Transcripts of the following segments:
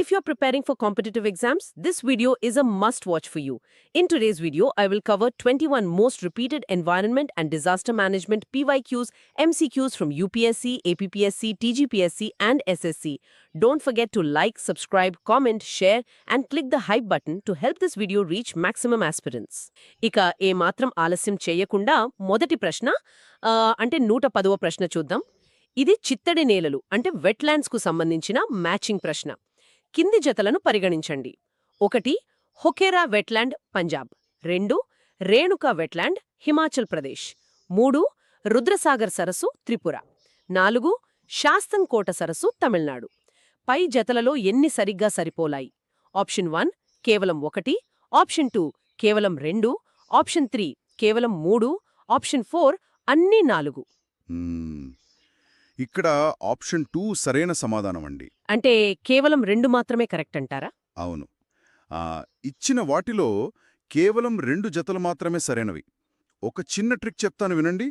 If you're preparing for competitive exams, this video is a must-watch for you. In today's video, I will cover 21 most repeated environment and disaster management PYQs, MCQs from UPSC, APPSC, TGPSC, and SSC. Don't forget to like, subscribe, comment, share, and click the hype button to help this video reach maximum aspirants. ఇక ఏ మాత్రం ఆలస్యం చేయకుండా మొదటి ప్రశ్న అంటే 110వ ప్రశ్న చూద్దాం. ఇది చిత్తడి నేలలు అంటే వెట్లాండ్స్ కు సంబంధించిన మ్యాచింగ్ ప్రశ్న. కింది జతలను పరిగణించండి. 1 హొకేరా వెట్లాండ్ పంజాబ్, 2 రేణుకా వెట్లాండ్ హిమాచల్ ప్రదేశ్, 3 రుద్రసాగర్ సరస్సు త్రిపుర, 4 శాస్తం కోట సరస్సు తమిళనాడు. పై జతలలో ఎన్ని సరిగ్గా సరిపోలాయి? ఆప్షన్ 1 కేవలం 1, ఆప్షన్ 2 కేవలం 2, ఆప్షన్ 3 కేవలం 3, ఆప్షన్ 4 అన్నీ 4. ఇక్కడ ఆప్షన్ 2 సరైన సమాధానం అండి. అంటే కేవలం 2 మాత్రమే కరెక్ట్ అంటారా? అవును. ఇచ్చిన వాటిలో కేవలం 2 జతలు మాత్రమే సరైనవి. ఒక చిన్న ట్రిక్ చెప్తాను వినండి.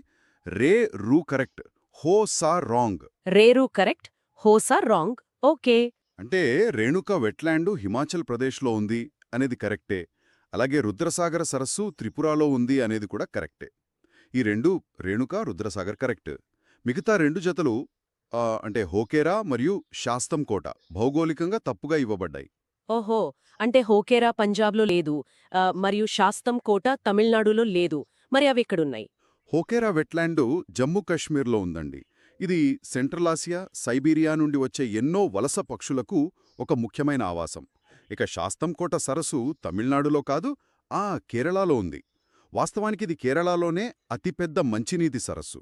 రే రూ కరెక్ట్, హో సా రాంగ్. రేరు కరెక్ట్, హోసా రాంగ్. ఓకే. అంటే రేణుకా వెట్లాండు హిమాచల్ ప్రదేశ్లో ఉంది అనేది కరెక్టే. అలాగే రుద్రసాగర సరస్సు త్రిపురలో ఉంది అనేది కూడా కరెక్టే. ఈ 2 రేణుకా రుద్రసాగర్ కరెక్ట్. మిగతా 2 జతలు అంటే హోకేరా మరియు శాస్తం కోట భౌగోళికంగా తప్పుగా ఇవ్వబడ్డాయి. ఓహో, అంటే హోకేరా పంజాబ్లో లేదు, మరియు శాస్తం కోట తమిళనాడులో లేదు. మరి అవి ఎక్కడున్నాయి? హోకేరా వెట్లాండు జమ్మూ కాశ్మీర్లో ఉందండి. ఇది సెంట్రల్ ఆసియా, సైబీరియా నుండి వచ్చే ఎన్నో వలస పక్షులకు ఒక ముఖ్యమైన ఆవాసం. ఇక శాస్తం కోట సరస్సు తమిళనాడులో కాదు, కేరళలో ఉంది. వాస్తవానికి ఇది కేరళలోనే అతిపెద్ద మంచినీటి సరస్సు.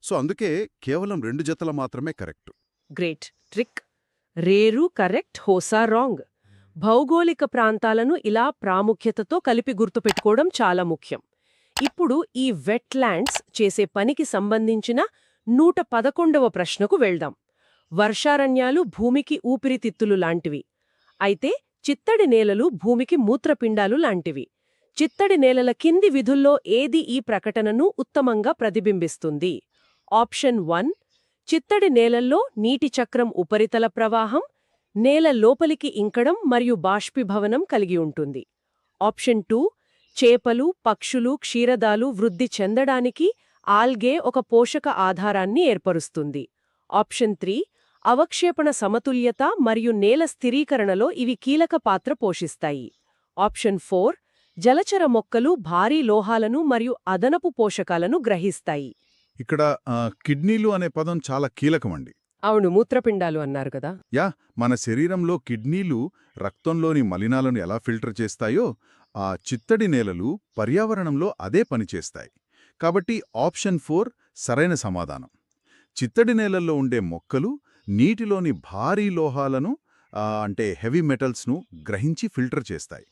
సో అందుకే కేవలం 2 జతల మాత్రమే కరెక్ట్. Great trick. రేరు కరెక్ట్, హోసా రాంగ్. భౌగోళిక ప్రాంతాలను ఇలా ప్రాముఖ్యతతో కలిపి గుర్తుపెట్టుకోవడం చాలా ముఖ్యం. ఇప్పుడు ఈ వెట్లాండ్స్ చేసే పనికి సంబంధించిన 111వ ప్రశ్నకు వెళ్దాం. వర్షారణ్యాలు భూమికి ఊపిరితిత్తులు లాంటివి. అయితే చిత్తడి నేలలు భూమికి మూత్రపిండాలు లాంటివి. చిత్తడి నేలల కింది విధుల్లో ఏది ఈ ప్రకటనను ఉత్తమంగా ప్రతిబింబిస్తుంది? ఆప్షన్ 1 చిత్తడి నేలల్లో నీటి చక్రం ఉపరితల ప్రవాహం, నేల లోపలికి ఇంకడం మరియు బాష్పీభవనం కలిగి ఉంటుంది. ఆప్షన్ 2 చేపలు, పక్షులు, క్షీరదాలు వృద్ధి చెందడానికి ఆల్గే ఒక పోషక ఆధారాన్ని ఏర్పరుస్తుంది. ఆప్షన్ 3 అవక్షేపణ సమతుల్యత మరియు నేల స్థిరీకరణలో ఇవి కీలక పాత్ర పోషిస్తాయి. ఆప్షన్ 4 జలచర మొక్కలు భారీ లోహాలను మరియు అదనపు పోషకాలను గ్రహిస్తాయి. ఇక్కడ కిడ్నీలు అనే పదం చాలా కీలకమండి. అవును, మూత్రపిండాలు అన్నారు కదా. మన శరీరంలో కిడ్నీలు రక్తంలోని మలినాలను ఎలా ఫిల్టర్ చేస్తాయో ఆ చిత్తడి నేలలు పర్యావరణంలో అదే పనిచేస్తాయి. కాబట్టి ఆప్షన్ 4 సరైన సమాధానం. చిత్తడి నేలల్లో ఉండే మొక్కలు నీటిలోని భారీ లోహాలను అంటే హెవీ మెటల్స్ను గ్రహించి ఫిల్టర్ చేస్తాయి.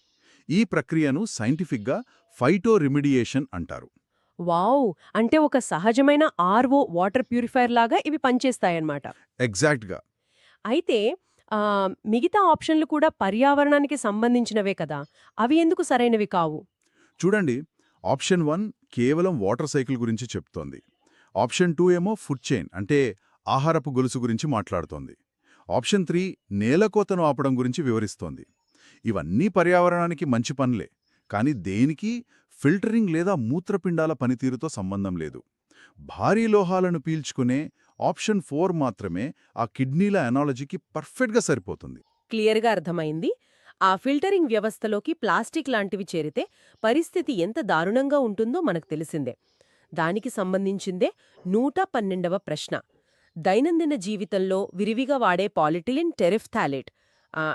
ఈ ప్రక్రియను సైంటిఫిక్గా ఫైటో రిమిడియేషన్ అంటారు. వావ్, అంటే ఒక సహజమైన ఆర్ఓ వాటర్ ప్యూరిఫైయర్ లాగా ఇవి పనిచేస్తాయన్నమాట. ఎగ్జాక్ట్గా. అయితే మిగతా ఆప్షన్లు కూడా పర్యావరణానికి సంబంధించినవే కదా, అవి ఎందుకు సరైనవి కావు? చూడండి, ఆప్షన్ 1 కేవలం వాటర్ సైకిల్ గురించి చెప్తోంది. ఆప్షన్ 2 ఏమో ఫుడ్ చైన్ అంటే ఆహారపు గొలుసు గురించి మాట్లాడుతోంది. ఆప్షన్ 3 నేలకోతను ఆపడం గురించి వివరిస్తోంది. ఇవన్నీ పర్యావరణానికి మంచి పనులే, కానీ దేనికి ఫిల్టరింగ్ లేదా మూత్రపిండాల పనితీరుతో సంబంధం లేదు. భారీ లోహాలను పీల్చుకునే ఆప్షన్ 4 మాత్రమే ఆ కిడ్నీల ఎనాలజీకి పర్ఫెక్ట్గా సరిపోతుంది. క్లియర్గా అర్థమైంది. ఆ ఫిల్టరింగ్ వ్యవస్థలోకి ప్లాస్టిక్ లాంటివి చేరితే పరిస్థితి ఎంత దారుణంగా ఉంటుందో మనకు తెలిసిందే. దానికి సంబంధించిందే 112వ ప్రశ్న. దైనందిన జీవితంలో విరివిగా వాడే పాలిటిలిన్ టెరిఫ్థాలేట్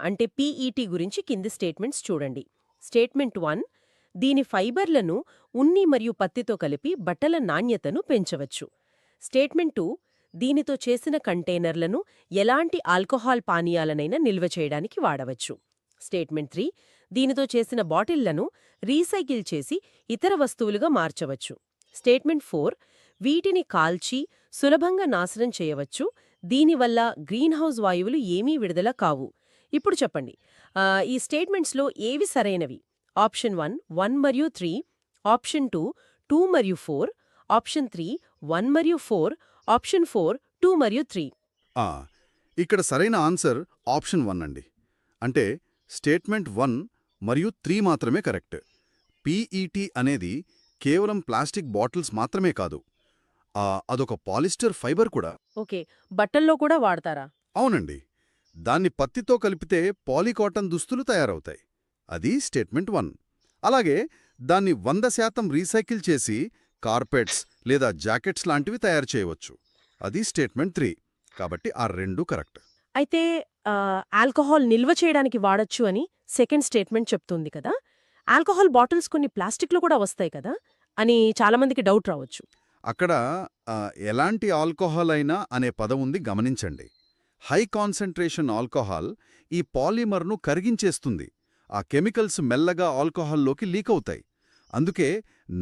అంటే పీఈటీ గురించి కింది స్టేట్మెంట్స్ చూడండి. స్టేట్మెంట్ 1 దీని ఫైబర్లను ఉన్ని మరియు పత్తితో కలిపి బట్టల నాణ్యతను పెంచవచ్చు. స్టేట్మెంట్ 2 దీనితో చేసిన కంటైనర్లను ఎలాంటి ఆల్కహాల్ పానీయాలనైనా నిల్వ చేయడానికి వాడవచ్చు. స్టేట్మెంట్ 3 దీనితో చేసిన బాటిళ్లను రీసైకిల్ చేసి ఇతర వస్తువులుగా మార్చవచ్చు. స్టేట్మెంట్ 4 వీటిని కాల్చి సులభంగా నాశనం చేయవచ్చు. దీనివల్ల గ్రీన్హౌస్ వాయువులు ఏమీ విడుదల కావు. ఇప్పుడు చెప్పండి, ఈ స్టేట్మెంట్స్లో ఏవి సరైనవి? ఆప్షన్ 1 మరియు 3, ఆప్షన్ 2 మరియు 4, ఆప్షన్ 3 1 మరియు 4, ఆప్షన్ 4 2 మరియు 3. ఇక్కడ సరైన ఆన్సర్ ఆప్షన్ 1 అండి. అంటే స్టేట్మెంట్ 1 మరియు 3 మాత్రమే కరెక్ట్. పీఈటీ అనేది కేవలం ప్లాస్టిక్ బాటిల్స్ మాత్రమే కాదు, అదొక పాలిస్టర్ ఫైబర్ కూడా. ఓకే, బట్టల్లో కూడా వాడతారా? అవునండి. దాన్ని పత్తితో కలిపితే పాలీకాటన్ దుస్తులు తయారవుతాయి. అది స్టేట్మెంట్ 1. అలాగే దాన్ని 100% రీసైకిల్ చేసి కార్పెట్స్ లేదా జాకెట్స్ లాంటివి తయారు చేయవచ్చు. అది స్టేట్మెంట్ 3. కాబట్టి ఆ రెండూ కరెక్ట్. అయితే ఆల్కహాల్ నిల్వ చేయడానికి వాడొచ్చు అని సెకండ్ స్టేట్మెంట్ చెప్తుంది కదా. ఆల్కహాల్ బాటిల్స్ కొన్ని ప్లాస్టిక్లో కూడా వస్తాయి కదా అని చాలామందికి డౌట్ రావచ్చు. అక్కడ ఎలాంటి ఆల్కహాల్ అయినా అనే పదం ఉంది, గమనించండి. హై కాన్సంట్రేషన్ ఆల్కహాల్ ఈ పాలిమర్ను కరిగించేస్తుంది. ఆ కెమికల్స్ మెల్లగా ఆల్కహాల్లోకి లీకవుతాయి. అందుకే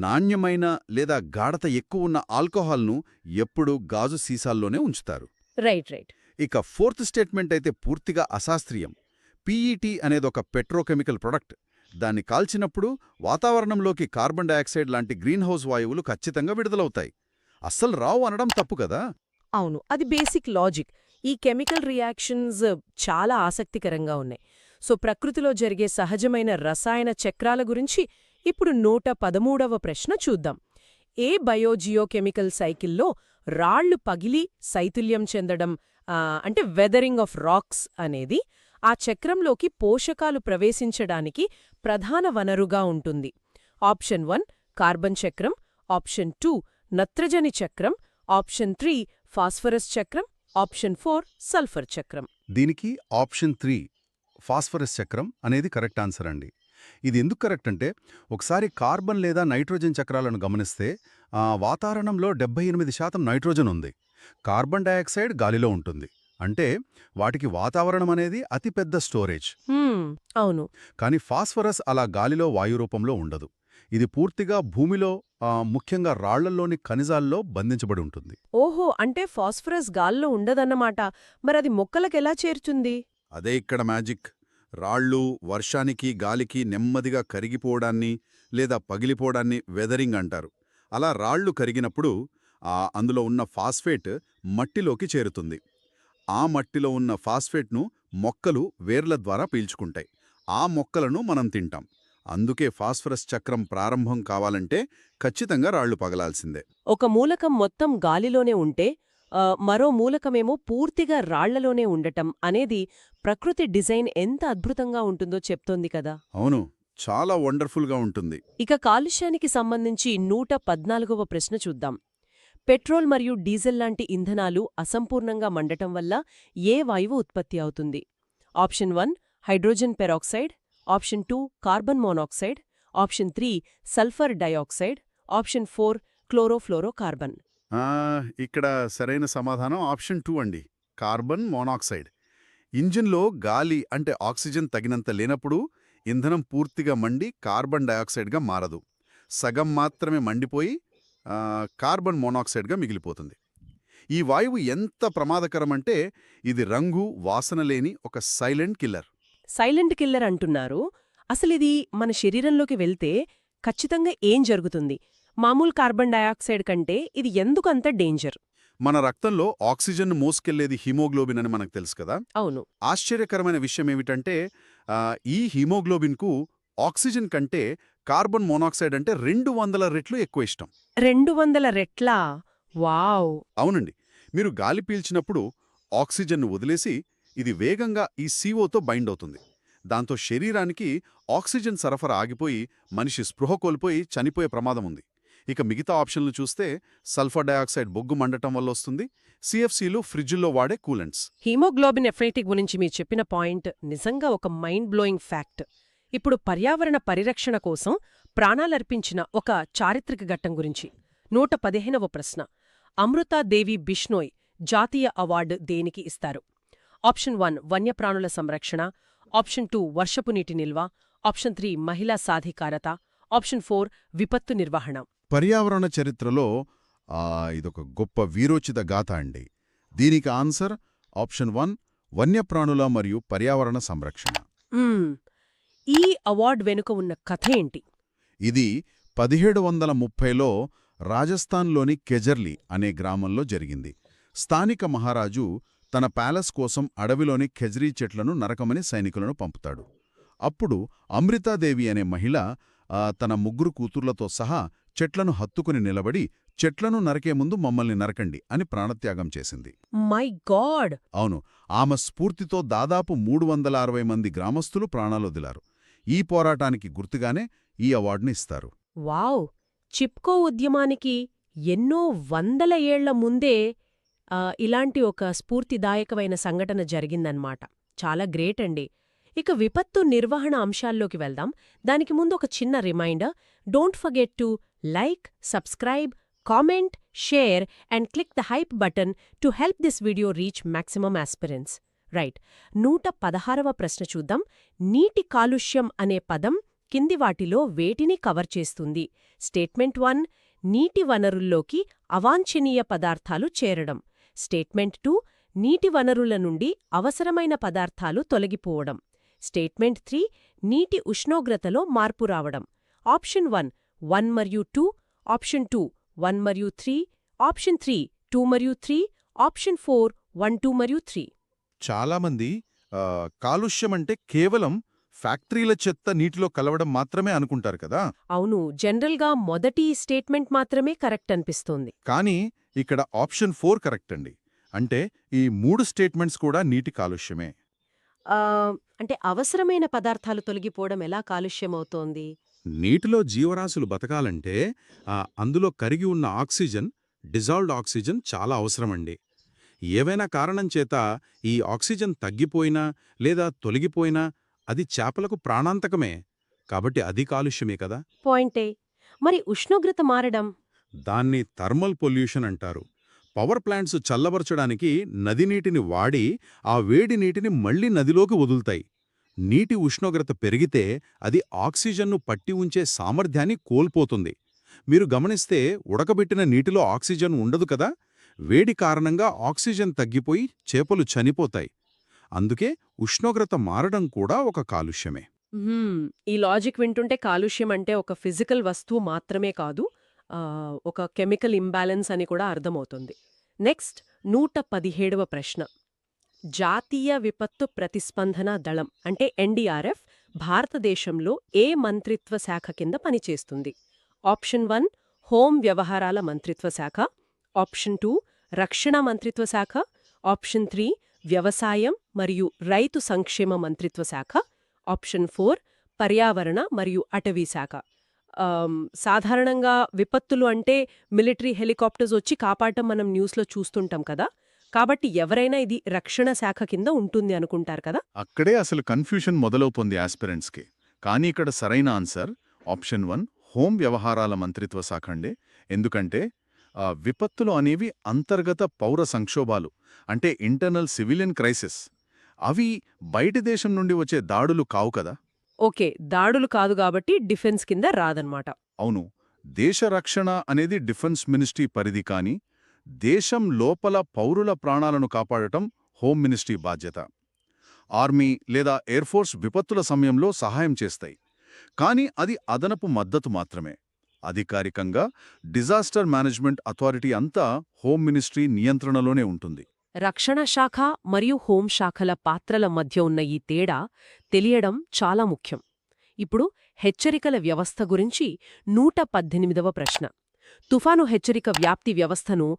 నాణ్యమైన లేదా గాఢత ఎక్కువున్న ఆల్కహాల్ను ఎప్పుడూ గాజు సీసాల్లోనే ఉంచుతారు. రైట్. ఇక ఫోర్త్ స్టేట్మెంట్ అయితే పూర్తిగా అశాస్త్రీయం. పీఈటీ అనేదొక పెట్రోకెమికల్ ప్రొడక్ట్. దాన్ని కాల్చినప్పుడు వాతావరణంలోకి కార్బన్ డయాక్సైడ్ లాంటి గ్రీన్ హౌస్ వాయువులు ఖచ్చితంగా విడుదలవుతాయి. అస్సలు రావు అనడం తప్పు కదా. అవును, అది బేసిక్ లాజిక్. ఈ కెమికల్ రియాక్షన్స్ చాలా ఆసక్తికరంగా ఉన్నాయి. సో ప్రకృతిలో జరిగే సహజమైన రసాయన చక్రాల గురించి ఇప్పుడు 113వ ప్రశ్న చూద్దాం. ఏ బయోజియోకెమికల్ సైకిల్లో రాళ్లు పగిలి శైథిల్యం చెందడం, అంటే వెదరింగ్ ఆఫ్ రాక్స్ అనేది ఆ చక్రంలోకి పోషకాలు ప్రవేశించడానికి ప్రధాన వనరుగా ఉంటుంది? ఆప్షన్ 1 కార్బన్ చక్రం, ఆప్షన్ 2 నత్రజని చక్రం, ఆప్షన్ 3 ఫాస్ఫరస్ చక్రం, ఆప్షన్ 4 సల్ఫర్ చక్రం. దీనికి ఆప్షన్ 3 ఫాస్ఫరస్ చక్రం అనేది కరెక్ట్ ఆన్సర్ అండి. ఇది ఎందుకు కరెక్ట్ అంటే, ఒకసారి కార్బన్ లేదా నైట్రోజన్ చక్రాలను గమనిస్తే వాతావరణంలో 78% నైట్రోజన్ ఉంది. కార్బన్ డయాక్సైడ్ గాలిలో ఉంటుంది. అంటే వాటికి వాతావరణం అనేది అతిపెద్ద స్టోరేజ్. అవును. కానీ ఫాస్ఫరస్ అలా గాలిలో వాయురూపంలో ఉండదు. ఇది పూర్తిగా భూమిలో, ముఖ్యంగా రాళ్లల్లోని ఖనిజాల్లో బంధించబడి ఉంటుంది. ఓహో, అంటే ఫాస్ఫరస్ గాల్లో ఉండదన్నమాట. మరది మొక్కలకెలా చేరుతుంది? అదే ఇక్కడ మ్యాజిక్. రాళ్ళు వర్షానికి గాలికి నెమ్మదిగా కరిగిపోవడాన్ని లేదా పగిలిపోవడాన్ని వెదరింగ్ అంటారు. అలా రాళ్లు కరిగినప్పుడు అందులో ఉన్న ఫాస్ఫేట్ మట్టిలోకి చేరుతుంది. ఆ మట్టిలో ఉన్న ఫాస్ఫేట్ను మొక్కలు వేర్ల ద్వారా పీల్చుకుంటాయి. ఆ మొక్కలను మనం తింటాం. అందుకే ఫాస్ఫరస్ చక్రం ప్రారంభం కావాలంటే ఖచ్చితంగా రాళ్లు పగలాల్సిందే. ఒక మూలకం మొత్తం గాలిలోనే ఉంటే మరో మూలకమేమో పూర్తిగా రాళ్లలోనే ఉండటం అనేది ప్రకృతి డిజైన్ ఎంత అద్భుతంగా ఉంటుందో చెప్తోంది కదా. అవును, చాలా వండర్ఫుల్గా ఉంటుంది. ఇక కాలుష్యానికి సంబంధించి 114వ ప్రశ్న చూద్దాం. పెట్రోల్ మరియు డీజిల్ లాంటి ఇంధనాలు అసంపూర్ణంగా మండటం వల్ల ఏ వాయువు ఉత్పత్తి అవుతుంది? Option 1 hydrogen peroxide, option 2 carbon monoxide, option 3 sulphur dioxide, option 4 chlorofluorocarbon. ఇక్కడ సరైన సమాధానం ఆప్షన్ 2 అండి, కార్బన్ మోనాక్సైడ్. ఇంజిన్లో గాలి అంటే ఆక్సిజన్ తగినంత లేనప్పుడు ఇంధనం పూర్తిగా మండి కార్బన్ డయాక్సైడ్గా మారదు. సగం మాత్రమే మండిపోయి కార్బన్ మోనాక్సైడ్గా మిగిలిపోతుంది. ఈ వాయువు ఎంత ప్రమాదకరమంటే ఇది రంగు, వాసన లేని ఒక సైలెంట్ కిల్లర్. సైలెంట్ కిల్లర్ అంటున్నారు. అసలిది మన శరీరంలోకి వెళ్తే ఖచ్చితంగా ఏం జరుగుతుంది? మామూలు కార్బన్ డయాక్సైడ్ కంటే ఇది ఎందుకంత డేంజర్? మన రక్తంలో ఆక్సిజన్ మోసుకెళ్లేది హిమోగ్లోబిన్ అని మనకు తెలుసు కదా. అవును. ఆశ్చర్యకరమైన విషయం ఏమిటంటే ఈ హిమోగ్లోబిన్కు ఆక్సిజన్ కంటే కార్బన్ మోనాక్సైడ్ అంటే 200 రెట్లు ఎక్కువ ఇష్టం. 200 రెట్లా? వావ్! అవునండి. మీరు గాలి పీల్చినప్పుడు ఆక్సిజన్ను వదిలేసి ఇది వేగంగా ఈ CO తో బైండ్ అవుతుంది. దాంతో శరీరానికి ఆక్సిజన్ సరఫరా ఆగిపోయి మనిషి స్పృహ కోల్పోయి చనిపోయే ప్రమాదం ఉంది. ఇక మిగతా ఆప్షన్లు చూస్తే సల్ఫర్ డయాక్సైడ్ బొగ్గు మండటం వల్ల వస్తుంది. CFCలు ఫ్రిడ్జుల్లో వాడే కూలెంట్స్. హీమోగ్లోబిన్ ఎఫెక్ట్ గురించి మీరు చెప్పిన పాయింట్ నిజంగా ఒక మైండ్ బ్లోయింగ్ ఫ్యాక్ట్. ఇప్పుడు పర్యావరణ పరిరక్షణ కోసం ప్రాణాలర్పించిన ఒక చారిత్రక ఘట్టం గురించి 115వ ప్రశ్న. అమృతాదేవి బిష్నోయ్ జాతీయ అవార్డు దేనికి ఇస్తారు? ఆప్షన్ 1 వన్యప్రాణుల సంరక్షణ, ఆప్షన్ 2 వర్షపు నీటి నిల్వ, ఆప్షన్ 3 మహిళా సాధికారత, ఆప్షన్ 4 విపత్తు నిర్వహణ. పర్యావరణ చరిత్రలో ఇదొక గొప్ప వీరోచిత గాథ అండి. దీనికి ఆన్సర్ ఆప్షన్ 1 వన్యప్రాణుల మరియు పర్యావరణ సంరక్షణ. ఈ అవార్డు వెనుక ఉన్న కథ ఏంటి? ఇది 1730లో రాజస్థాన్లోని కెజర్లీ అనే గ్రామంలో జరిగింది. స్థానిక మహారాజు తన ప్యాలెస్ కోసం అడవిలోని ఖెజ్రీ చెట్లను నరకమని సైనికులను పంపుతాడు. అప్పుడు అమృతాదేవి అనే మహిళ తన 3 కూతుర్లతో సహా చెట్లను హత్తుకుని నిలబడి, చెట్లను నరకే ముందు మమ్మల్ని నరకండి అని ప్రాణత్యాగం చేసింది. My God! అవును, ఆమె స్ఫూర్తితో దాదాపు 360 మంది గ్రామస్తులు ప్రాణాలొదిలారు. ఈ పోరాటానికి గుర్తుగానే ఈ అవార్డుని ఇస్తారు. వావ్! చిప్కో ఉద్యమానికి ఎన్నో వందల ఏళ్ల ముందే ఇలాంటి ఒక స్ఫూర్తిదాయకమైన సంఘటన జరిగిందన్నమాట. చాలా గ్రేట్ అండి. ఇక విపత్తు నిర్వహణ అంశాల్లోకి వెళ్దాం. దానికి ముందు ఒక చిన్న reminder, don't forget to like, subscribe, comment, share and click the hype button to help this video reach maximum aspirants. Right, 116వ ప్రశ్న చూద్దాం. నీటి కాలుష్యం అనే పదం కింది వాటిలో వేటిని కవర్ చేస్తుంది? స్టేట్మెంట్ 1, నీటి వనరుల్లోకి అవాంఛనీయ పదార్థాలు చేరడం. స్టేట్మెంట్ 2, నీటి వనరుల నుండి అవసరమైన పదార్థాలు తొలగిపోవడం. స్టేట్మెంట్ 3, నీటి ఉష్ణోగ్రతలో మార్పు రావడం. ఆప్షన్ 1, 1 మరియు 2. ఆప్షన్ 2, 1 మరియు 3. ఆప్షన్ 3, 2 మరియు 3. ఆప్షన్ 4, 1, 2 మరియు 3. చాలామంది కాలుష్యమంటే కేవలం ఫ్యాక్టరీల చెత్త నీటిలో కలవడం మాత్రమే అనుకుంటారు కదా. అవును, జనరల్గా మొదటి స్టేట్మెంట్ మాత్రమే కరెక్ట్ అనిపిస్తోంది. కానీ ఇక్కడ ఆప్షన్ 4 కరెక్ట్ అండి. అంటే ఈ 3 స్టేట్మెంట్స్ కూడా నీటి కాలుష్యమే. అంటే అవసరమైన పదార్థాలు తొలగిపోవడం ఎలా కాలుష్యమవుతోంది? నీటిలో జీవరాశులు బతకాలంటే అందులో కరిగి ఉన్న ఆక్సిజన్, డిజాల్వ్డ్ ఆక్సిజన్ చాలా అవసరమండి. ఏవైనా కారణం చేత ఈ ఆక్సిజన్ తగ్గిపోయినా లేదా తొలగిపోయినా అది చేపలకు ప్రాణాంతకమే. కాబట్టి అది కాలుష్యమే కదా. పాయింటే. మరి ఉష్ణోగ్రత మారడం? దాన్ని థర్మల్ పొల్యూషన్ అంటారు. పవర్ ప్లాంట్స్ చల్లబరచడానికి నది నీటిని వాడి ఆ వేడి నీటిని మళ్లీ నదిలోకి వదులుతాయి. నీటి ఉష్ణోగ్రత పెరిగితే అది ఆక్సిజన్ను పట్టి ఉంచే సామర్థ్యాన్ని కోల్పోతుంది. మీరు గమనిస్తే ఉడకబెట్టిన నీటిలో ఆక్సిజన్ ఉండదు కదా. వేడి కారణంగా ఆక్సిజన్ తగ్గిపోయి చేపలు చనిపోతాయి. అందుకే ఉష్ణోగ్రత మారడం కూడా ఒక కాలుష్యమే. ఈ లాజిక్ వింటుంటే కాలుష్యం అంటే ఒక ఫిజికల్ వస్తువు మాత్రమే కాదు, ఒక కెమికల్ ఇంబ్యాలెన్స్ అని కూడా అర్థమవుతుంది. నెక్స్ట్ 117వ ప్రశ్న. జాతీయ విపత్తు ప్రతిస్పందన దళం అంటే ఎన్డీఆర్ఎఫ్ భారతదేశంలో ఏ మంత్రిత్వ శాఖ కింద పనిచేస్తుంది? ఆప్షన్ 1, హోం వ్యవహారాల మంత్రిత్వ శాఖ. ఆప్షన్ 2, రక్షణ మంత్రిత్వ శాఖ. ఆప్షన్ 3, వ్యవసాయం మరియు రైతు సంక్షేమ మంత్రిత్వ శాఖ. ఆప్షన్ 4, పర్యావరణ మరియు అటవీ శాఖ. సాధారణంగా విపత్తులు అంటే మిలిటరీ హెలికాప్టర్స్ వచ్చి కాపాడటం మనం న్యూస్లో చూస్తుంటాం కదా. కాబట్టి ఎవరైనా ఇది రక్షణ శాఖ కింద ఉంటుంది అనుకుంటారు కదా. అక్కడే అసలు కన్ఫ్యూషన్ మొదలవుతుంది ఆస్పిరెంట్స్కి. కానీ ఇక్కడ సరైన ఆన్సర్ ఆప్షన్ 1, హోం వ్యవహారాల మంత్రిత్వ శాఖ అండి. ఎందుకంటే విపత్తులు అనేవి అంతర్గత పౌర సంక్షోభాలు, అంటే ఇంటర్నల్ సివిలియన్ క్రైసిస్. అవి బయటి దేశం నుండి వచ్చే దాడులు కావు కదా. ఓకే, దాడులు కాదు కాబట్టి డిఫెన్స్ కింద రాదన్నమాట. అవును, దేశ రక్షణ అనేది డిఫెన్స్ మినిస్ట్రీ పరిధి. కానీ దేశం లోపల పౌరుల ప్రాణాలను కాపాడటం హోం మినిస్ట్రీ బాధ్యత. ఆర్మీ లేదా ఎయిర్ఫోర్స్ విపత్తుల సమయంలో సహాయం చేస్తాయి, కానీ అది అదనపు మద్దతు మాత్రమే. అధికారికంగా డిజాస్టర్ మేనేజ్మెంట్ అథారిటీ అంతా హోం మినిస్ట్రీ నియంత్రణలోనే ఉంటుంది. రక్షణ శాఖ మరియు హోం శాఖల పాత్రల మధ్య ఉన్న ఈ తేడా తెలియడం చాలా ముఖ్యం. ఇప్పుడు హెచ్చరికల వ్యవస్థ గురించి 118వ ప్రశ్న. తుఫాను హెచ్చరిక వ్యాప్తి వ్యవస్థను,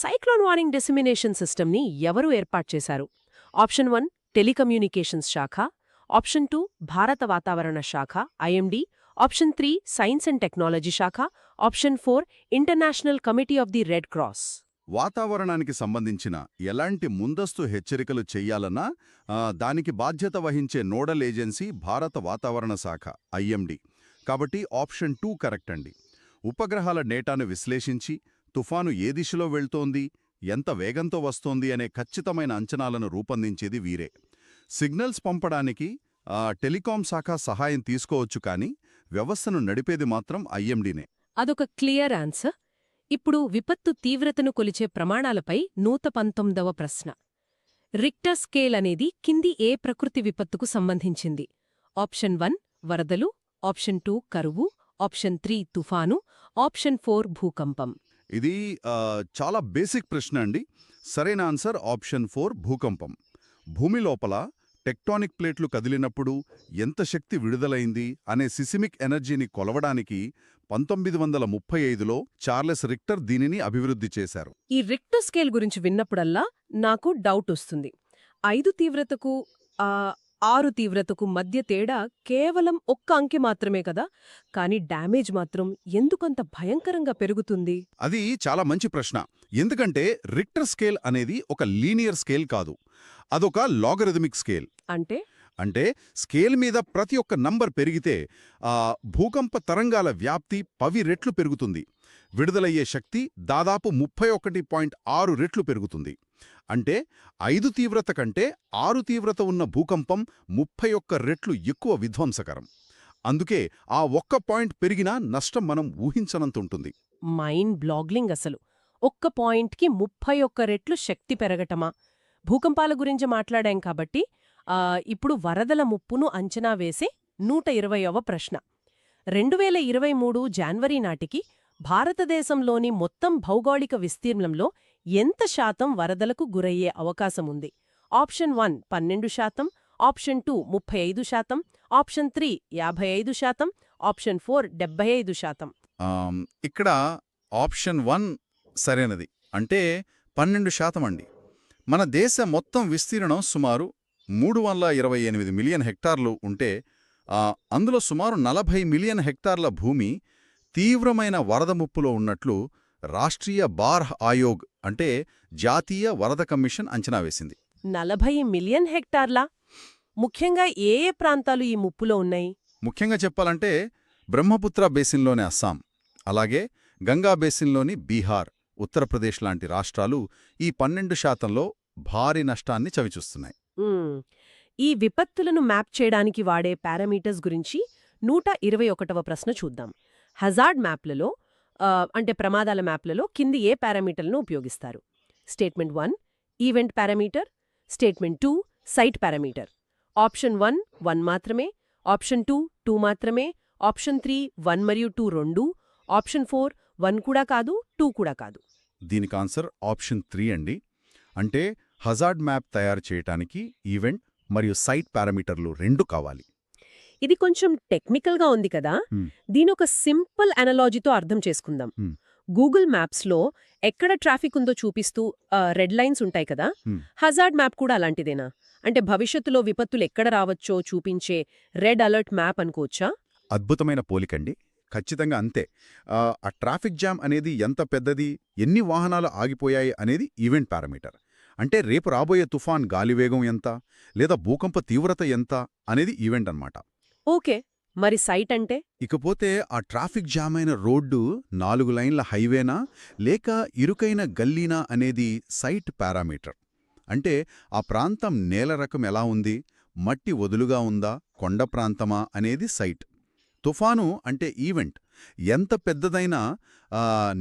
సైక్లోన్ వార్నింగ్ డిసెమినేషన్ సిస్టమ్ని ఎవరు ఏర్పాటు చేశారు? ఆప్షన్ 1, టెలికమ్యూనికేషన్స్ శాఖ. ఆప్షన్ 2, భారత వాతావరణ శాఖ IMD. Option 3, science and technology శాఖ. Option 4, international committee of the red cross. వాతావరణానికి సంబంధించిన ఎలాంటి ముందస్తు హెచ్చరికలు చెయ్యాలన్నా దానికి బాధ్యత వహించే నోడల్ ఏజెన్సీ భారత వాతావరణ శాఖ ఐఎండీ. కాబట్టి ఆప్షన్ 2 కరెక్ట్ అండి. ఉపగ్రహాల డేటాను విశ్లేషించి తుఫాను ఏ దిశలో వెళ్తోంది, ఎంత వేగంతో వస్తోంది అనే ఖచ్చితమైన అంచనాలను రూపొందించేది వీరే. సిగ్నల్స్ పంపడానికి టెలికాం శాఖ సహాయం తీసుకోవచ్చు, కానీ వ్యవస్థను నడిపేది మాత్రం ఐఎండీనే. అదొక క్లియర్ ఆన్సర్. ఇప్పుడు విపత్తు తీవ్రతను కొలిచే ప్రమాణాలపై 119వ ప్రశ్న. రిక్టర్ స్కేల్ అనేది కింది ఏ ప్రకృతి విపత్తుకు సంబంధించింది? ఆప్షన్ 1, వరదలు. ఆప్షన్ 2, కరువు. ఆప్షన్ 3, తుఫాను. ఆప్షన్ 4, భూకంపం. ఇది చాలా బేసిక్ ప్రశ్న అండి. సరైన ఆన్సర్ ఆప్షన్ 4 భూకంపం. భూమి లోపల టెక్టానిక్ ప్లేట్లు కదిలినప్పుడు ఎంత శక్తి విడుదలైంది అనే సిసిమిక్ ఎనర్జీని కొలవడానికి 1935లో చార్లెస్ రిక్టర్ దీనిని అభివృద్ధి చేశారు. ఈ రిక్టర్ స్కేల్ గురించి విన్నప్పుడల్లా నాకు డౌట్ వస్తుంది. 5 తీవ్రతకు 6 తీవ్రతకు మధ్య తేడా కేవలం ఒక్క అంకె మాత్రమే కదా, కానీ డ్యామేజ్ మాత్రం ఎందుకంత భయంకరంగా పెరుగుతుంది? అది చాలా మంచి ప్రశ్న. ఎందుకంటే రిక్టర్ స్కేల్ అనేది ఒక లీనియర్ స్కేల్ కాదు, అదొక లాగరిథమిక్ స్కేల్. అంటే స్కేల్ మీద ప్రతి ఒక్క నంబర్ పెరిగితే భూకంప తరంగాల వ్యాప్తి 10 రెట్లు పెరుగుతుంది. విడుదలయ్యే శక్తి దాదాపు 31.6 రెట్లు పెరుగుతుంది. అంటే 5 తీవ్రత కంటే 6 తీవ్రత ఉన్న భూకంపం 31 రెట్లు ఎక్కువ విధ్వంసకరం. అందుకే ఆ ఒక్క పాయింట్ పెరిగినా నష్టం మనం ఊహించనంతుంటుంది. మైండ్ బ్లాగ్లింగ్ అసలు. ఒక్క పాయింట్కి 31 రెట్లు శక్తి పెరగటమా? భూకంపాల గురించి మాట్లాడాం కాబట్టి ఇప్పుడు వరదల ముప్పును అంచనా వేసే 120వ ప్రశ్న. 2023 జాన్వరి నాటికి భారతదేశంలోని మొత్తం భౌగోళిక విస్తీర్ణంలో ఎంత శాతం వరదలకు గురయ్యే అవకాశముంది? Option 1 12%, option 2 35%, option 3 55%, option 4 75%. ఇక్కడ ఆప్షన్ 1 సరైనది. అంటే 12% అండి. మన దేశ మొత్తం విస్తీర్ణం సుమారు 328 మిలియన్ హెక్టార్లు ఉంటే అందులో సుమారు 40 మిలియన్ హెక్టార్ల భూమి తీవ్రమైన వరద ముప్పులో ఉన్నట్లు రాష్ట్రీయ బార్ ఆయోగ్ అంటే జాతీయ వరద కమిషన్ అంచనా వేసింది. 40 మిలియన్ హెక్టార్లా? ముఖ్యంగా ఏ ఏ ప్రాంతాలు ఈ ముప్పులో ఉన్నాయి? ముఖ్యంగా చెప్పాలంటే బ్రహ్మపుత్ర బేసిన్లోని అస్సాం, అలాగే గంగా బేసిన్లోని బీహార్, ఉత్తరప్రదేశ్ లాంటి రాష్ట్రాలు ఈ 12%లో భారీ నష్టాన్ని చవిచూస్తున్నాయి. ఈ విపత్తులను మ్యాప్ చేయడానికి వాడే పారామీటర్స్ గురించి 121వ ప్రశ్న చూద్దాం. హజార్డ్ మ్యాప్లలో అంటే ప్రమాదాల మ్యాప్లలో కింది ఏ పారామీటర్లను ఉపయోగిస్తారు? Statement 1 event parameter, statement 2 site parameter. Option 1 1 మాత్రమే, ఆప్షన్ 2 2 మాత్రమే, ఆప్షన్ 3 1 మరియు 2 రెండూ, ఆప్షన్ 4 1 కూడా కాదు 2 కూడా కాదు. దీనికి ఆన్సర్ ఆప్షన్ 3 అండి. అంటే హజార్డ్ మ్యాప్ తయారు చేయటానికి ఈవెంట్ మరియు సైట్ పారామీటర్లు 2 కావాలి. ఇది కొంచెం టెక్నికల్గా ఉంది కదా, దీనొక సింపుల్ అనాలజీతో అర్థం చేసుకుందాం. గూగుల్ మ్యాప్స్లో ఎక్కడ ట్రాఫిక్ ఉందో చూపిస్తూ రెడ్ లైన్స్ ఉంటాయి కదా, హజార్డ్ మ్యాప్ కూడా అలాంటిదేనా? అంటే భవిష్యత్తులో విపత్తులు ఎక్కడ రావచ్చో చూపించే రెడ్ అలర్ట్ మ్యాప్ అనుకోవచ్చా? అద్భుతమైన పోలికండి. ఖచ్చితంగా అంతే. ఆ ట్రాఫిక్ జామ్ అనేది ఎంత పెద్దది, ఎన్ని వాహనాలు ఆగిపోయాయి అనేది ఈవెంట్ పారామీటర్. అంటే రేపు రాబోయే తుఫాన్ గాలివేగం ఎంత, లేదా భూకంప తీవ్రత ఎంత అనేది ఈవెంట్ అన్నమాట. ఓకే, మరి సైట్ అంటే? ఇకపోతే ఆ ట్రాఫిక్ జామ్ అయిన రోడ్డు 4 లైన్ల హైవేనా లేక ఇరుకైన గల్లీనా అనేది సైట్ పారామీటర్. అంటే ఆ ప్రాంతం నేల రకం ఎలా ఉంది, మట్టి వదులుగా ఉందా, కొండ ప్రాంతమా అనేది సైట్. తుఫాను అంటే ఈవెంట్. ఎంత పెద్దదైనా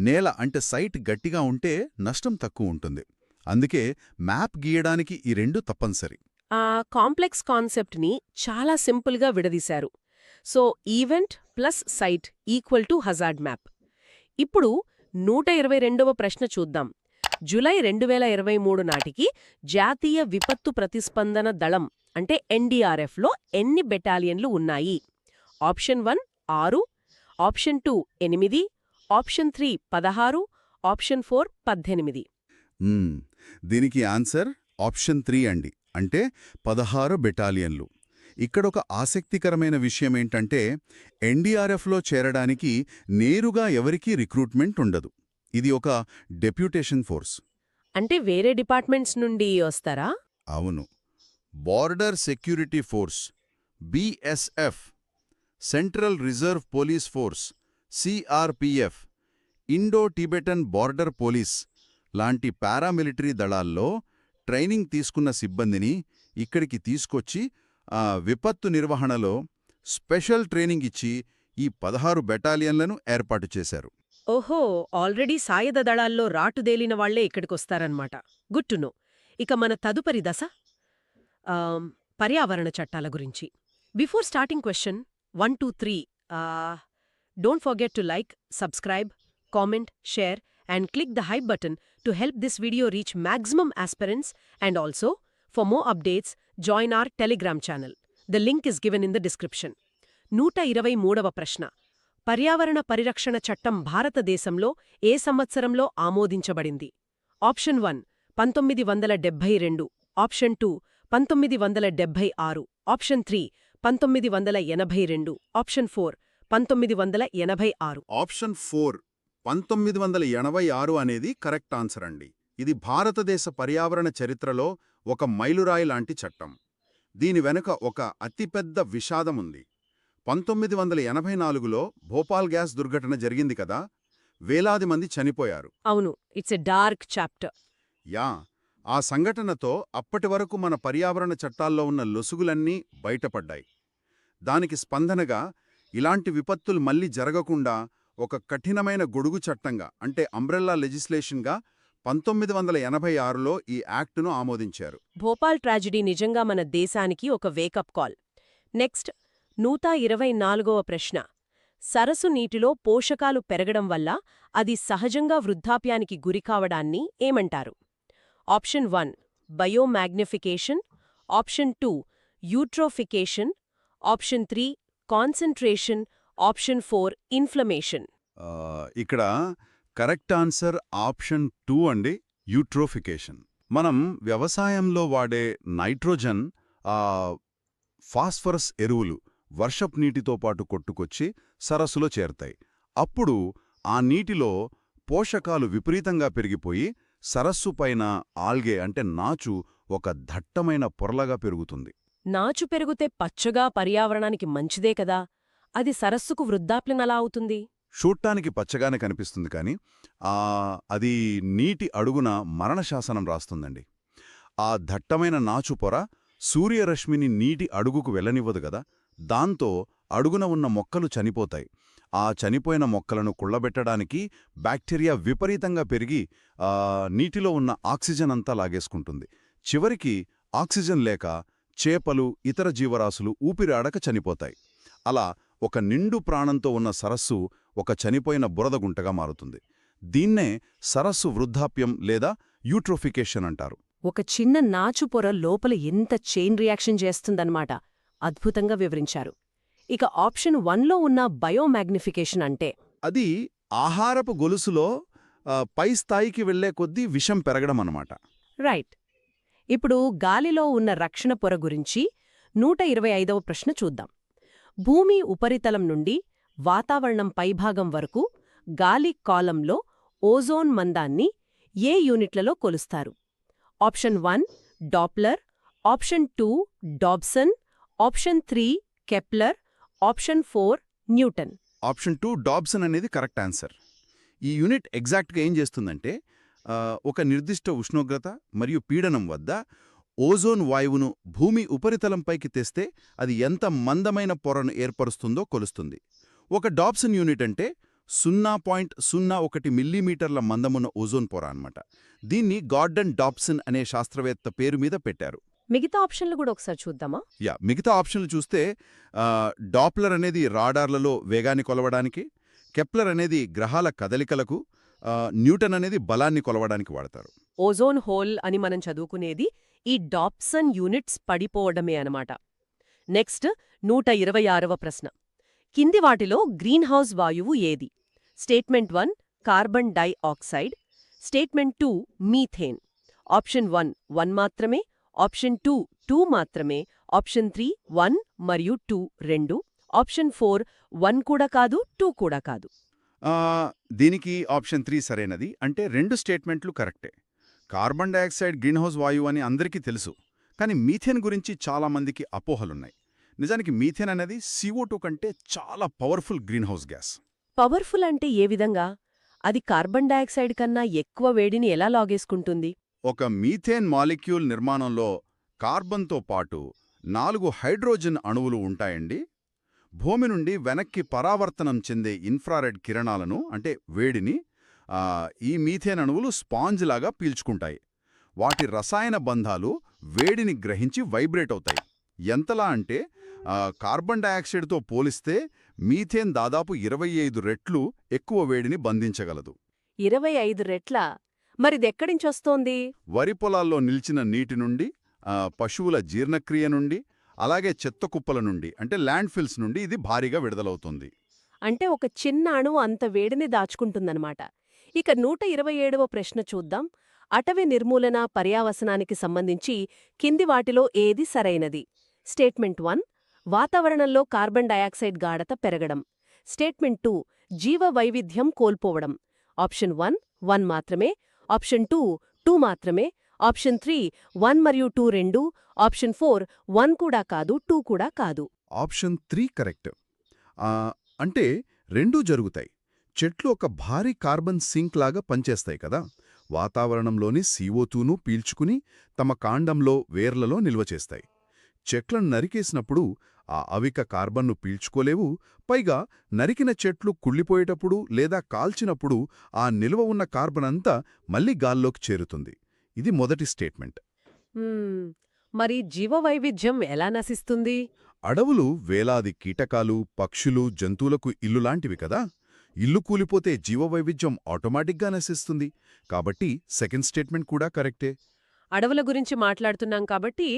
నేల అంటే సైట్ గట్టిగా ఉంటే నష్టం తక్కువ ఉంటుంది. అందుకే మ్యాప్ గీయడానికి ఈ 2 తప్పనిసరి. ఆ కాంప్లెక్స్ కాన్సెప్ట్ని చాలా సింపుల్గా విడదీశారు. So event plus site equal to hazard map. ఇప్పుడు 122వ ప్రశ్న చూద్దాం. జులై 2023 నాటికి జాతీయ విపత్తు ప్రతిస్పందన దళం అంటే ఎన్డీఆర్ఎఫ్లో ఎన్ని బెటాలియన్లు ఉన్నాయి? Option 1 6, option 2 8, option 3 16, option 4 18. దీనికి ఆన్సర్ ఆప్షన్ 3 అండి. అంటే 16 బెటాలియన్లు. ఇక్కడొక ఆసక్తికరమైన విషయమేంటంటే ఎన్డీఆర్ఎఫ్లో చేరడానికి నేరుగా ఎవరికీ రిక్రూట్మెంట్ ఉండదు. ఇది ఒక డెప్యూటేషన్ ఫోర్స్. అంటే వేరే డిపార్ట్మెంట్స్ నుండి వస్తారా? అవును. Border security force BSF, central reserve police force CRPF, Indo Tibetan border police లాంటి పారామిలిటరీ దళాల్లో ట్రైనింగ్ తీసుకున్న సిబ్బందిని ఇక్కడికి తీసుకొచ్చి విపత్తు నిర్వహణలో స్పెషల్ ట్రైనింగ్ ఇచ్చి ఈ 16 బెటాలియన్లను ఏర్పాటు చేశారు. ఓహో, ఆల్రెడీ సాయుధ దళాల్లో రాటుదేలిన వాళ్లే ఇక్కడికొస్తారన్నమాట. Good to know. ఇక మన తదుపరి దశ పర్యావరణ చట్టాల గురించి. Before starting question 1, 2, 3, don't forget to like, subscribe, comment, share and click the hype button to help this video reach maximum aspirants and also, for more updates, join our Telegram channel. The link is given in the description. 123వ ప్రశ్న. పర్యావరణ పరిరక్షణ చట్టం భారతదేశంలో ఏ సంవత్సరంలో ఆమోదించబడింది? Option 1 1972, option 2 1976, option 3 1982, option 4 1986. Option 4 1986 అనేది correct answer అండి. ఇది భారతదేశ పర్యావరణ చరిత్రలో ఒక మైలురాయి లాంటి చట్టం. దీని వెనుక ఒక అతిపెద్ద విషాదముంది. 1984లో భోపాల్ గ్యాస్ దుర్ఘటన జరిగింది కదా, వేలాది మంది చనిపోయారు. అవును, it's a dark chapter. Yeah, ఆ సంఘటనతో అప్పటి వరకు మన పర్యావరణ చట్టాల్లో ఉన్న లొసుగులన్నీ బయటపడ్డాయి. దానికి స్పందనగా ఇలాంటి విపత్తులు మళ్లీ జరగకుండా ఒక కఠినమైన గొడుగు చట్టంగా, అంటే అంబ్రెల్లా లెజిస్లేషన్గా 1986లో ఈ యాక్టును ఆమోదించారు. భోపాల్ ట్రాజడీ నిజంగా మన దేశానికి ఒక వేకప్ కాల్. నెక్స్ట్ 124వ ప్రశ్న. సరస్సు నీటిలో పోషకాలు పెరగడం వల్ల అది సహజంగా వృద్ధాప్యానికి గురికావడాన్ని ఏమంటారు? Option 1 biomagnification, option 2 eutrophication, option 3 concentration, option 4 inflammation. ఇక్కడ కరెక్ట్ ఆన్సర్ ఆప్షన్ 2 అండి, యూట్రోఫికేషన్. మనం వ్యవసాయంలో వాడే నైట్రోజన్, ఫాస్ఫరస్ ఎరువులు వర్షపు నీటితో పాటు కొట్టుకొచ్చి సరస్సులో చేరతాయి. అప్పుడు ఆ నీటిలో పోషకాలు విపరీతంగా పెరిగిపోయి సరస్సు పైన ఆల్గే అంటే నాచు ఒక దట్టమైన పొరలాగా పెరుగుతుంది. నాచు పెరిగితే పచ్చగా పర్యావరణానికి మంచిదే కదా, అది సరస్సుకు వృద్ధాప్యం ఎలా అవుతుంది? చూట్టానికి పచ్చగానే కనిపిస్తుంది కాని అది నీటి అడుగున మరణశాసనం రాస్తుందండి. ఆ దట్టమైన నాచు పొర సూర్యరశ్మిని నీటి అడుగుకు వెళ్ళనివ్వదు గదా, దాంతో అడుగున ఉన్న మొక్కలు చనిపోతాయి. ఆ చనిపోయిన మొక్కలను కుళ్ళబెట్టడానికి బ్యాక్టీరియా విపరీతంగా పెరిగి నీటిలో ఉన్న ఆక్సిజన్ అంతా లాగేసుకుంటుంది. చివరికి ఆక్సిజన్ లేక చేపలు, ఇతర జీవరాశులు ఊపిరాడక చనిపోతాయి. అలా ఒక నిండు ప్రాణంతో ఉన్న సరస్సు ఒక చనిపోయిన బురదగుంటగా మారుతుంది. దీన్నే సరస్సు వృద్ధాప్యం లేదా యూట్రోఫికేషన్ అంటారు. ఒక చిన్న నాచు పొర లోపల ఎంత చైన్ రియాక్షన్ చేస్తుందన్నమాట. అద్భుతంగా వివరించారు. ఇక ఆప్షన్ 1లో ఉన్న బయోమాగ్నిఫికేషన్ అంటే? అది ఆహారపు గొలుసులో పై స్థాయికి వెళ్లే కొద్దీ విషం పెరగడం అన్నమాట. రైట్. ఇప్పుడు గాలిలో ఉన్న రక్షణ పొర గురించి 125వ ప్రశ్న చూద్దాం. భూమి ఉపరితలం నుండి వాతావరణం పైభాగం వరకు గాలి కాలంలో ఓజోన్ మందాన్ని ఏ యూనిట్లలో కొలుస్తారు? Option 1 Doppler, option 2 Dobson, option 3 Kepler, option 4 Newton. Option 2 Dobson అనేది కరెక్ట్ ఆన్సర్. ఈ యూనిట్ ఎగ్జాక్ట్గా ఏం చేస్తుందంటే ఒక నిర్దిష్ట ఉష్ణోగ్రత మరియు పీడనం వద్ద ఓజోన్ వాయువును భూమి ఉపరితలంపైకి తెస్తే అది ఎంత మందమైన పొరను ఏర్పరుస్తుందో కొలుస్తుంది. ఒక డాబ్సన్ యూనిట్ అంటే 0.01 మిల్లీమీటర్ల మందమున్న ఓజోన్ పొర అన్నమాట. దీన్ని గార్డన్ డాబ్సన్ అనే శాస్త్రవేత్త పేరు మీద పెట్టారు. మిగతా ఆప్షన్లు కూడా ఒకసారి చూద్దామా? మిగతా ఆప్షన్లు చూస్తే డాప్లర్ అనేది రాడార్లలో వేగాన్ని కొలవడానికి, కెప్లర్ అనేది గ్రహాల కదలికలకు, న్యూటన్ అనేది బలాన్ని కొలవడానికి వాడతారు. ఓజోన్ హోల్ అని మనం చదువుకునేది ఈ డాప్సన్ యూనిట్స్ పడిపోవడమే అనమాట. నెక్స్ట్ 126వ ప్రశ్న. కింది వాటిలో గ్రీన్ హౌస్ వాయువు ఏది? Statement 1 carbon dioxide, statement 2 methane. Option 1 1 మాత్రమే, ఆప్షన్ 2 2 మాత్రమే, ఆప్షన్ 3 1 మరియు 2 2, ఆప్షన్ 4 1 కూడా కాదు 2 కూడా కాదు. దీనికి ఆప్షన్ 3 సరైనది. అంటే 2 స్టేట్మెంట్లు కరెక్టే. కార్బన్ డయాక్సైడ్ గ్రీన్ హౌస్ వాయువు అని అందరికీ తెలుసు, కానీ మీథేన్ గురించి చాలామందికి అపోహలున్నాయి. నిజానికి మీథేన్ అనేది CO2 కంటే చాలా powerful green house gas. Powerful అంటే ఏ విధంగా? అది కార్బన్ డయాక్సైడ్ కన్నా ఎక్కువ వేడిని ఎలా లాగేసుకుంటుంది? ఒక మీథేన్ మాలిక్యూల్ నిర్మాణంలో కార్బన్తో పాటు 4 హైడ్రోజన్ అణువులు ఉంటాయండి. భూమి నుండి వెనక్కి పరావర్తనం చెందే ఇన్ఫ్రారెడ్ కిరణాలను అంటే వేడిని ఈ మీథేన్ అణువులు స్పాంజ్ లాగా పీల్చుకుంటాయి. వాటి రసాయన బంధాలు వేడిని గ్రహించి వైబ్రేట్ అవుతాయి. ఎంతలా అంటే కార్బన్ డయాక్సైడ్తో పోలిస్తే మీథేన్ దాదాపు 25 రెట్లు ఎక్కువ వేడిని బంధించగలదు. 25 రెట్ల? మరిదెక్కడించొస్తోంది? వరి పొలాల్లో నిలిచిన నీటి నుండి, పశువుల జీర్ణక్రియ నుండి, అలాగే చెత్త కుప్పల నుండి అంటే ల్యాండ్ ఫిల్స్ నుండి ఇది భారీగా విడుదలవుతుంది. అంటే ఒక చిన్న అణువు అంత వేడిని దాచుకుంటుందన్నమాట. ఇక 127వ ప్రశ్న చూద్దాం. అటవీ నిర్మూలన పర్యావసనానికి సంబంధించి కింది వాటిలో ఏది సరైనది? స్టేట్మెంట్ 1 వాతావరణంలో కార్బన్ డయాక్సైడ్ గాఢత పెరగడం. స్టేట్మెంట్ 2 జీవ వైవిధ్యం కోల్పోవడం. ఆప్షన్ 1 మాత్రమే. ఆప్షన్ 2 మాత్రమే. ఆప్షన్ 3 1 మరియు 2 రెండూ. ఆప్షన్ 4 1 కూడా కాదు 2 కూడా కాదు. Option 3 correct. అంటే రెండూ జరుగుతాయి. చెట్లు ఒక భారీ కార్బన్ సింక్ లాగా పనిచేస్తాయి కదా, వాతావరణంలోని CO2ను పీల్చుకుని తమ కాండంలో, వేర్లలో నిల్వ చేస్తాయి. చెట్లను నరికేసినప్పుడు ఆ అవిక కార్బన్ను పీల్చుకోలేవు. పైగా నరికిన చెట్లు కుళ్ళిపోయేటప్పుడు లేదా కాల్చినప్పుడు ఆ నిల్వ ఉన్న కార్బన్ అంతా మళ్లీ గాల్లోకి చేరుతుంది. ఇది మొదటి స్టేట్మెంట్. మరి జీవవైవిధ్యం ఎలా నశిస్తుంది? అడవులు వేలాది కీటకాలు, పక్షులు, జంతువులకు ఇల్లులాంటివి కదా. ఇల్లు కూలిపోతే జీవవైవిధ్యం ఆటోమేటిక్గా నశిస్తుంది. కాబట్టి సెకండ్ స్టేట్మెంట్ కూడా కరెక్టే. అడవుల గురించి మాట్లాడుతున్నాం కాబట్టి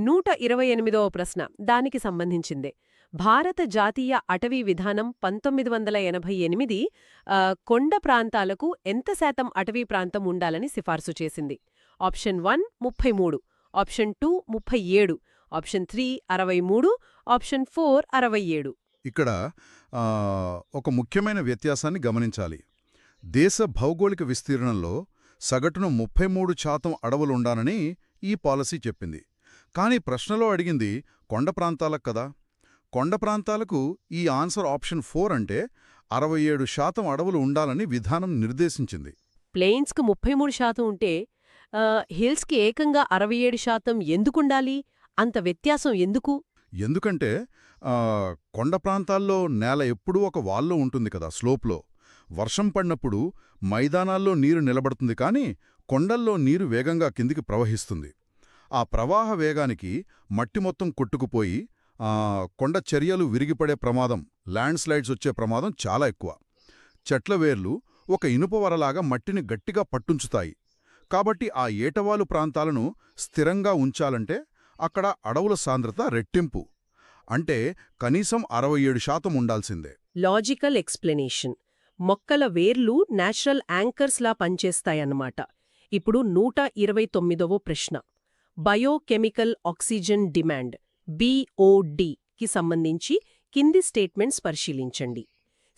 128వ ప్రశ్న దానికి సంబంధించిందే. భారత జాతీయ అటవీ విధానం 1988 కొండ ప్రాంతాలకు ఎంత శాతం అటవీ ప్రాంతం ఉండాలని సిఫార్సు చేసింది? Option 1 33, option 2 37, option 3 63, option 4 67. ఇక్కడ ఒక ముఖ్యమైన వ్యత్యాసాన్ని గమనించాలి. దేశ భౌగోళిక విస్తీర్ణంలో సగటున 33% అడవులుండాలని ఈ పాలసీ చెప్పింది. కానీ ప్రశ్నలో అడిగింది కొండ ప్రాంతాలకు కదా. కొండ ప్రాంతాలకు ఈ ఆన్సర్ ఆప్షన్ 4 అంటే 67% అడవులు ఉండాలని విధానం నిర్దేశించింది. ప్లెయిన్స్కు 33% ఉంటే హిల్స్కి ఏకంగా 67% ఎందుకుండాలి? అంత వ్యత్యాసం ఎందుకు? ఎందుకంటే కొండ ప్రాంతాల్లో నేల ఎప్పుడూ ఒక వాల్లో ఉంటుంది కదా, స్లోప్లో. వర్షం పడినప్పుడు మైదానాల్లో నీరు నిలబడుతుంది, కానీ కొండల్లో నీరు వేగంగా కిందికి ప్రవహిస్తుంది. ఆ ప్రవాహ వేగానికి మట్టి మొత్తం కొట్టుకుపోయి కొండ చర్యలు విరిగిపడే ప్రమాదం, ల్యాండ్ స్లైడ్స్ వచ్చే ప్రమాదం చాలా ఎక్కువ. చెట్ల వేర్లు ఒక ఇనుప వరలాగా మట్టిని గట్టిగా పట్టుంచుతాయి. కాబట్టి ఆ ఏటవాలు ప్రాంతాలను స్థిరంగా ఉంచాలంటే అక్కడ అడవుల సాంద్రత రెట్టింపు, అంటే కనీసం 67% ఉండాల్సిందే. Logical explanation. మొక్కల వేర్లు నేచురల్ యాంకర్స్లా పనిచేస్తాయన్నమాట. ఇప్పుడు 129వ ప్రశ్న. బయోకెమికల్ ఆక్సిజన్ డిమాండ్ BOD కి సంబంధించి కింది స్టేట్మెంట్స్ పరిశీలించండి.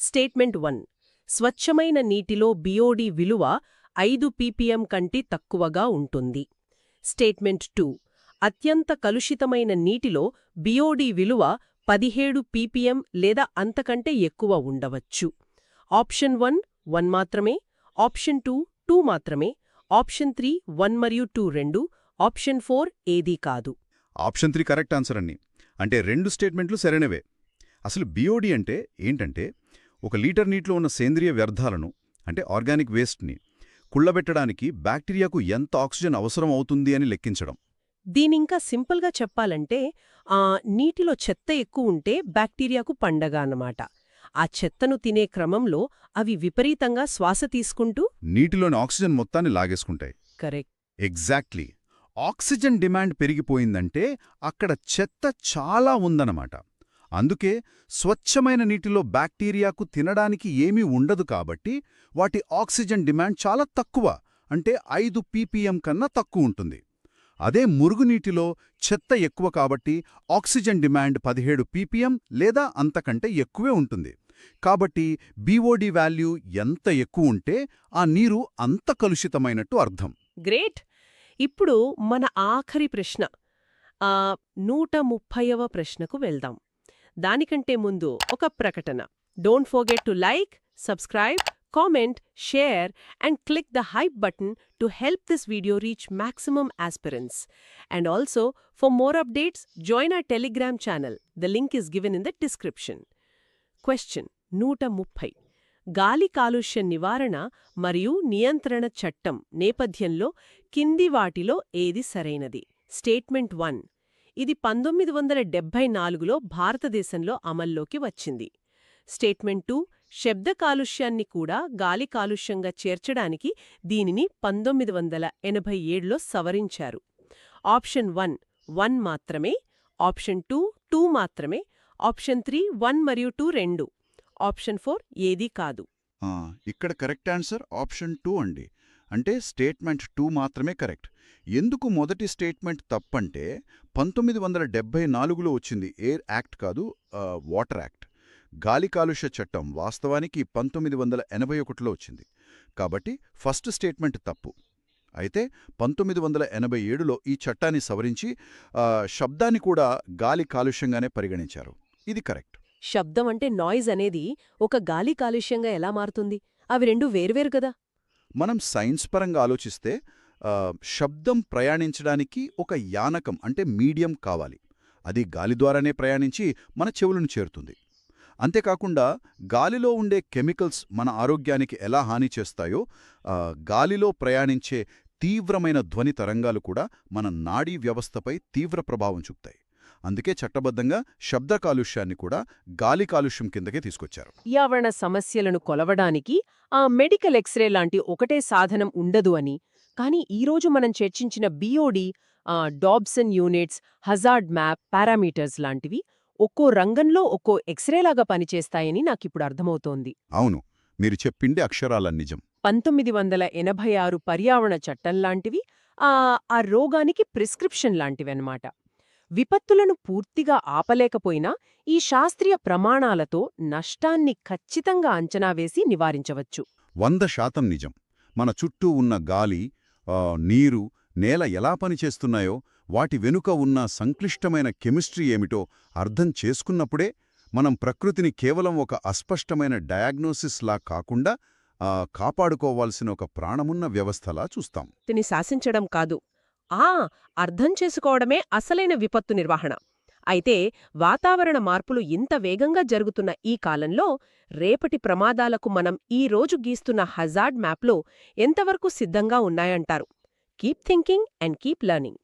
స్టేట్మెంట్ 1 స్వచ్ఛమైన నీటిలో BOD విలువ 5 ppm కంటే తక్కువగా ఉంటుంది. స్టేట్మెంట్ 2 అత్యంత కలుషితమైన నీటిలో BOD విలువ 17 ppm లేదా అంతకంటే ఎక్కువ ఉండవచ్చు. ఆప్షన్ 1 మాత్రమే. ఆప్షన్ 2 మాత్రమే. ఆప్షన్ 3 1 మరియు 2 రెండూ. ఆప్షన్ 4 ఏదీ కాదు. ఆప్షన్ 3 కరెక్ట్ ఆన్సర్ అన్ని. అంటే 2 స్టేట్మెంట్లు సరైనవే. అసలు BOD అంటే ఏంటంటే, 1 లీటర్ నీటిలో ఉన్న సేంద్రియ వ్యర్థాలను అంటే ఆర్గానిక్ వేస్ట్ని కుళ్లబెట్టడానికి బ్యాక్టీరియాకు ఎంత ఆక్సిజన్ అవసరం అవుతుంది అని లెక్కించడం. దీనింకా సింపుల్గా చెప్పాలంటే నీటిలో చెత్త ఎక్కువుంటే బ్యాక్టీరియాకు పండగ అన్నమాట. ఆ చెత్తను తినే క్రమంలో అవి విపరీతంగా శ్వాస తీసుకుంటూ నీటిలోని ఆక్సిజన్ మొత్తాన్ని లాగేసుకుంటాయి. కరెక్ట్. ఎగ్జాక్ట్లీ. ఆక్సిజన్ డిమాండ్ పెరిగిపోయిందంటే అక్కడ చెత్త చాలా ఉందన్నమాట. అందుకే స్వచ్ఛమైన నీటిలో బ్యాక్టీరియాకు తినడానికి ఏమీ ఉండదు, కాబట్టి వాటి ఆక్సిజన్ డిమాండ్ చాలా తక్కువ, అంటే 5 ppm కన్నా తక్కువ ఉంటుంది. అదే మురుగునీటిలో చెత్త ఎక్కువ కాబట్టి ఆక్సిజన్ డిమాండ్ 17 ppm లేదా అంతకంటే ఎక్కువే ఉంటుంది. కాబట్టి BOD వాల్యూ ఎంత ఎక్కువ ఉంటే ఆ నీరు అంత కలుషితమైనట్టు అర్థం. గ్రేట్. ఇప్పుడు మన ఆఖరి ప్రశ్న 130వ ప్రశ్నకు వెళ్దాం. దానికంటే ముందు ఒక ప్రకటన. Don't forget to like, subscribe, comment, share and click the hype button to help this video reach maximum aspirants. And also, for more updates, join our Telegram channel. The link is given in the description. Question 130. గాలి కాలుష్య నివారణ మరియు నియంత్రణ చట్టం నేపథ్యంలో కింది వాటిలో ఏది సరైనది? స్టేట్మెంట్ 1. ఇది 1974లో భారతదేశంలో అమల్లోకి వచ్చింది. స్టేట్మెంట్ 2. శబ్ద కాలుష్యాన్ని కూడా గాలి కాలుష్యంగా చేర్చడానికి దీనిని 1987లో సవరించారు. ఆప్షన్ 1 మాత్రమే, ఆప్షన్ 2 మాత్రమే, ఆప్షన్ 3 1 మరియు 2 రెండు, ఆప్షన్ 4 ఏదీ కాదు. ఇక్కడ కరెక్ట్ ఆన్సర్ ఆప్షన్ 2 అండి. అంటే స్టేట్మెంట్ 2 మాత్రమే కరెక్ట్. ఎందుకు మొదటి స్టేట్మెంట్ తప్పంటే 1974లో వచ్చింది ఎయిర్ యాక్ట్ కాదు, వాటర్ యాక్ట్. గాలి కాలుష్య చట్టం వాస్తవానికి 1981లో వచ్చింది. కాబట్టి ఫస్ట్ స్టేట్మెంట్ తప్పు. అయితే 1987లో ఈ చట్టాన్ని సవరించి శబ్దాన్ని కూడా గాలి కాలుష్యంగానే పరిగణించారు. ఇది కరెక్ట్. శబ్దం అంటే నాయిస్ అనేది ఒక గాలి కాలుష్యంగా ఎలా మారుతుంది? అవి రెండు వేర్వేరు కదా. మనం సైన్స్ పరంగా ఆలోచిస్తే శబ్దం ప్రయాణించడానికి ఒక యానకం అంటే మీడియం కావాలి. అది గాలి ద్వారానే ప్రయాణించి మన చెవులను చేరుతుంది. అంతేకాకుండా గాలిలో ఉండే కెమికల్స్ మన ఆరోగ్యానికి ఎలా హాని చేస్తాయో గాలిలో ప్రయాణించే తీవ్రమైన ధ్వని తరంగాలు కూడా మన నాడీ వ్యవస్థపై తీవ్ర ప్రభావం చూపుతాయి. అందుకే చట్టబద్ధంగా శబ్ద కాలుష్యాన్ని కూడా గాలి కాలుష్యం కిందకే తీసుకొచ్చారు. పర్యావరణ సమస్యలను కొలవడానికి ఆ మెడికల్ ఎక్స్రే లాంటి ఒకటే సాధనం ఉండదు అని, కానీ ఈరోజు మనం చర్చించిన BOD, Dobson units, hazard map, parameters లాంటివి ఒక్కో రంగంలో ఒక్కో ఎక్స్రేలాగా పనిచేస్తాయని నాకిప్పుడు అర్థమవుతోంది. అవును, మీరు చెప్పింది అక్షరాల నిజం. 1986 పర్యావరణ చట్టంలాంటివి ఆ రోగానికి ప్రిస్క్రిప్షన్ లాంటివన్నమాట. విపత్తులను పూర్తిగా ఆపలేకపోయినా ఈ శాస్త్రీయ ప్రమాణాలతో నష్టాన్ని ఖచ్చితంగా అంచనా వేసి నివారించవచ్చు. 100% నిజం. మన చుట్టూ ఉన్న గాలి, నీరు, నేల ఎలా పనిచేస్తున్నాయో, వాటి వెనుక ఉన్న సంక్లిష్టమైన కెమిస్ట్రీ ఏమిటో అర్థం చేసుకున్నప్పుడే మనం ప్రకృతిని కేవలం ఒక అస్పష్టమైన డయాగ్నోసిస్లా కాకుండా కాపాడుకోవాల్సిన ఒక ప్రాణమున్న వ్యవస్థలా చూస్తాం. తిని శాసించడం కాదు, అర్థం చేసుకోవడమే అసలైన విపత్తు నిర్వహణ. అయితే వాతావరణ మార్పులు ఇంత వేగంగా జరుగుతున్న ఈ కాలంలో రేపటి ప్రమాదాలకు మనం ఈ రోజు గీస్తున్న హజార్డ్ మ్యాప్లో ఎంతవరకు సిద్ధంగా ఉన్నాయంటారు? Keep thinking and keep learning.